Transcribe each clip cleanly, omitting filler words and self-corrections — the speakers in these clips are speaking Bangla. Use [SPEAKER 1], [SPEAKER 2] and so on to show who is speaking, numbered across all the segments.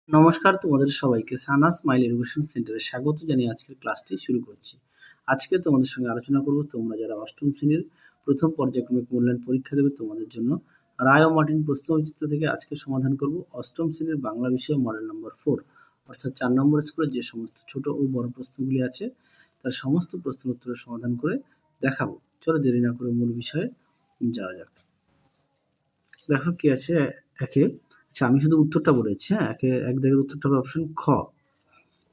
[SPEAKER 1] নমস্কার তোমাদের সবাইকে সানা স্মাইল এডুকেশন সেন্টারে স্বাগত জানিয়ে আজকের ক্লাসটি শুরু করছি। আজকে তোমাদের সঙ্গে আলোচনা করব তোমরা যারা অষ্টম শ্রেণীর প্রথম পর্যায়ক্রমিক মূল্যায়ন পরীক্ষা দেবে তোমাদের জন্য রায় ও মার্টিন প্রশ্নবিচিত্র থেকে আজকে সমাধান করব অষ্টম শ্রেণীর বাংলা বিষয় মডেল নম্বর 4 অর্থাৎ 4 নম্বর স্কুলের যে সমস্ত ছোট ও বড় প্রশ্নগুলি আছে তার সমস্ত প্রশ্নের উত্তরের সমাধান করে দেখাবো। চলো দেরি না করে মূল বিষয়ে যাওয়া যাক। দেখো কি আছে একে, আচ্ছা আমি শুধু উত্তরটা বলেছি। হ্যাঁ, এক দাগের উত্তরটা হবে অপশন খ,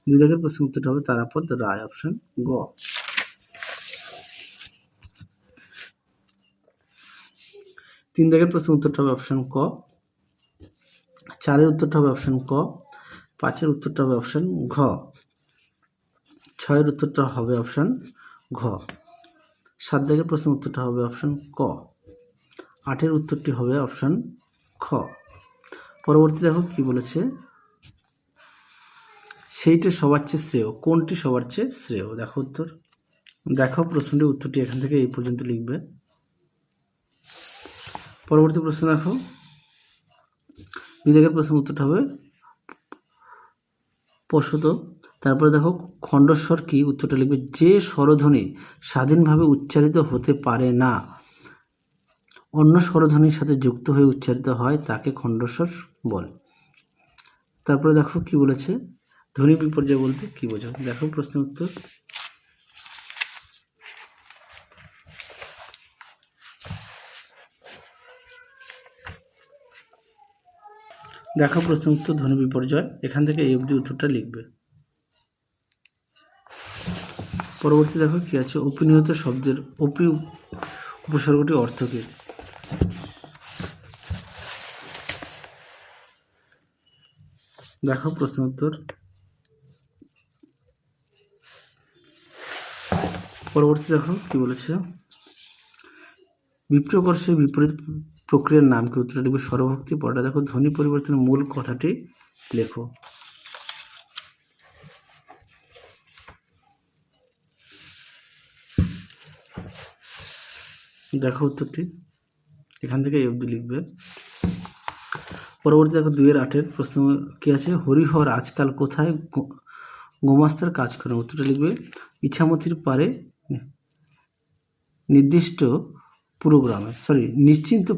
[SPEAKER 1] দুই দাগের প্রশ্নের উত্তরটা হবে তারাপদ রায় অপশন গ। তিন দাগের প্রশ্নের উত্তরটা হবে অপশন ক, চারের উত্তরটা হবে অপশন ক, পাঁচের উত্তরটা হবে অপশন ঘ, ছয়ের উত্তরটা হবে অপশন ঘ, সাত দাগের প্রশ্নের উত্তরটা হবে অপশন ক, আটের উত্তরটি হবে অপশন খ। পরবর্তী দেখো কি বলেছে, সেইটা সবার চেয়ে শ্রেয়, কোনটি সবার চেয়ে শ্রেয়? দেখো উত্তর, দেখো প্রশ্নটির উত্তরটি এখান থেকে এই পর্যন্ত লিখবে। পরবর্তী প্রশ্ন দেখো, দুই দাগের প্রশ্নের উত্তরটা হবে পশুত। তারপরে দেখো খণ্ডস্বর কি, উত্তরটা লিখবে যে স্বরধ্বনি স্বাধীনভাবে উচ্চারিত হতে পারে না, অন্য স্বরধ্বনির সাথে যুক্ত হয়ে উচ্চারিত হয় তাকে খণ্ডস্বর বলে। তারপরে দেখো কি বলেছে, ধ্বনি বিপর্যয় বলতে কি বোঝো? দেখো প্রশ্নের উত্তর, দেখো প্রশ্নের উত্তর ধ্বনি বিপর্যয়, এখান থেকে এই অবধি উত্তরটা লিখবে। পরবর্তী দেখো কি আছে, অপিনিহত শব্দের উপসর্গটি অর্থ কী? দেখো প্রশ্ন উত্তর, পরবর্তী দেখো কি বলেছে, বিপ্রকর্ষের বিপরীত প্রক্রিয়ার নাম কি? উত্তরটা লিখবে স্বরভক্তি। পরটা দেখো ধ্বনি পরিবর্তনের মূল কথাটি লেখো। দেখো উত্তরটি এখান থেকে এই অবধি লিখবে। পরবর্তী দেখো 2-8 প্রশ্ন কি আছে, হরিহর আজকাল কোথায় গোমাস্তার কাজ করে? উত্তরটা লিখবে ইছামতির পারে নিশ্চিন্ত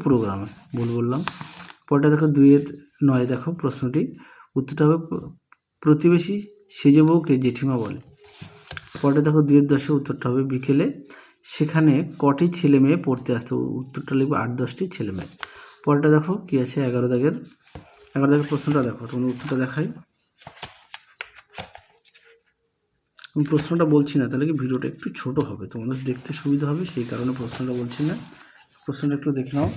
[SPEAKER 1] পুরোগ্রামে। ভুল বললাম। পরটা দেখো 2-9 দেখো প্রশ্নটি, উত্তরটা হবে প্রতিবেশী সেজে বউকে জেঠিমা বলে। পরটা দেখো 2-10 উত্তরটা হবে বিকেলে সেখানে কটি ছেলে মেয়ে পড়তে আসতো? উত্তরটা লিখবে 8-10টি ছেলে মেয়ে। পরটা দেখো কি আছে 11 দাগের প্রশ্নটা দেখো, তোমার উত্তরটা দেখাই। আমি প্রশ্নটা বলছি না, তাহলে কি ভিডিওটা একটু ছোট হবে, তোমাদের দেখতে সুবিধা হবে, সেই কারণে প্রশ্নটা বলছি না। প্রশ্নটা একটু দেখে নাও।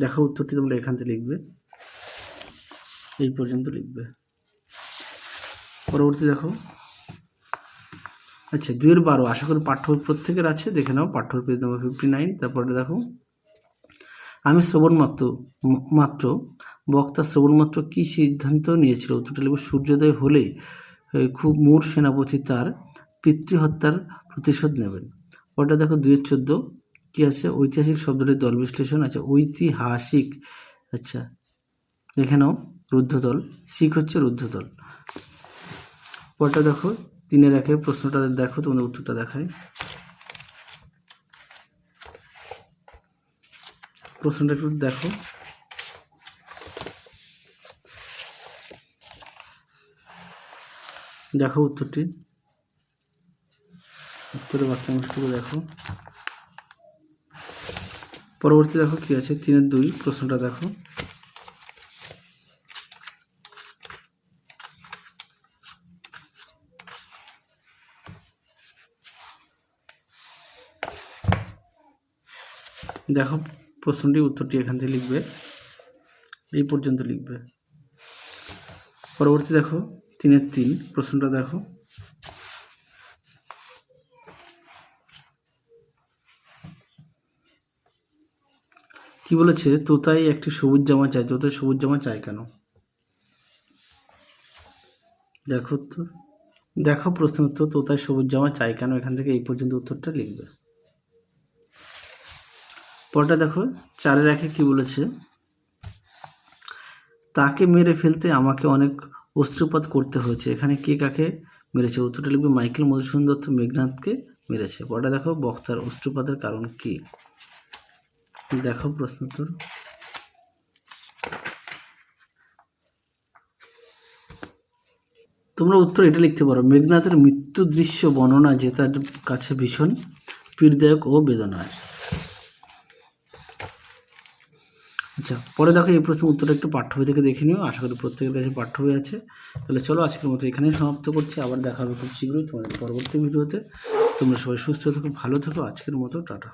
[SPEAKER 1] দেখো উত্তরটি তোমরা এখান থেকে লিখবে, এই পর্যন্ত লিখবে। পরবর্তী দেখো, আচ্ছা 2-12 আশা করি পাঠ্য প্রত্যেকের আছে, দেখে নাও পাঠ্য পেজ নম্বর 59। তারপরে দেখো, আমি মাত্র বক্তা শ্রবণমাত্র কি সিদ্ধান্ত নিয়েছিল? উত্তরটা লিখবে সূর্যোদয় হলে খুব মূর সেনাপতি তার পিতৃহত্যার প্রতিশোধ নেবেন। ওটা দেখো 2-14 কি আছে, ঐতিহাসিক শব্দটির দল বিশ্লেষণ আছে। ঐতিহাসিক, আচ্ছা দেখে নাও রুদ্ধদল, শিখ হচ্ছে রুদ্ধদল। পরটা দেখো 3-1 প্রশ্নটা দেখো, তোমাদের উত্তরটা দেখায়। প্রশ্নটা একটু দেখো, দেখো উত্তরটি, উত্তরের বাক্যাংশটুকু দেখো। পরবর্তী দেখো কি আছে 3-2 প্রশ্নটা দেখো, দেখো প্রশ্নটি উত্তরটি এখান থেকে লিখবে, এই পর্যন্ত লিখবে। পরবর্তী দেখো 3-3 প্রশ্নটা দেখো, কি বলেছে, তোতাই একটি সবুজ জামা চাই, তোতাই সবুজ জামা চাই কেন? দেখো উত্তর, দেখো প্রশ্ন উত্তর, তোতাই সবুজ জামা চাই কেন, এখান থেকে এই পর্যন্ত উত্তরটা লিখবে। পরটা দেখো 4-1 কি বলেছে, তাকে মেরে ফেলতে আমাকে অনেক অস্ত্রপাত করতে হয়েছে। এখানে কে কাকে মেরেছে? উত্তরটা লিখবে মাইকেল মধুসূদন দত্ত মেঘনাথকে মেরেছে। পরেটা দেখো, বক্তার অস্ত্রপাতের কারণ কি? দেখো প্রশ্ন উত্তর। তোমরা উত্তর এটা লিখতে পারো, মেঘনাথের মৃত্যু দৃশ্য বর্ণনা যে তার কাছে ভীষণ পীড়াদায়ক ও বেদনার। আচ্ছা, পরে দেখো এই প্রশ্নের উত্তরটা একটু পাঠ্য বই থেকে দেখে নিও। আশা করি প্রত্যেকের কাছে পাঠ্য বই আছে। তাহলে চলো আজকের মতো এখানেই সমাপ্ত করছি। আবার দেখা হবে খুব শীঘ্রই তোমাদের পরবর্তী ভিডিওতে। তোমরা সবাই সুস্থ থেকো, ভালো থেকো। আজকের মতো টাটা।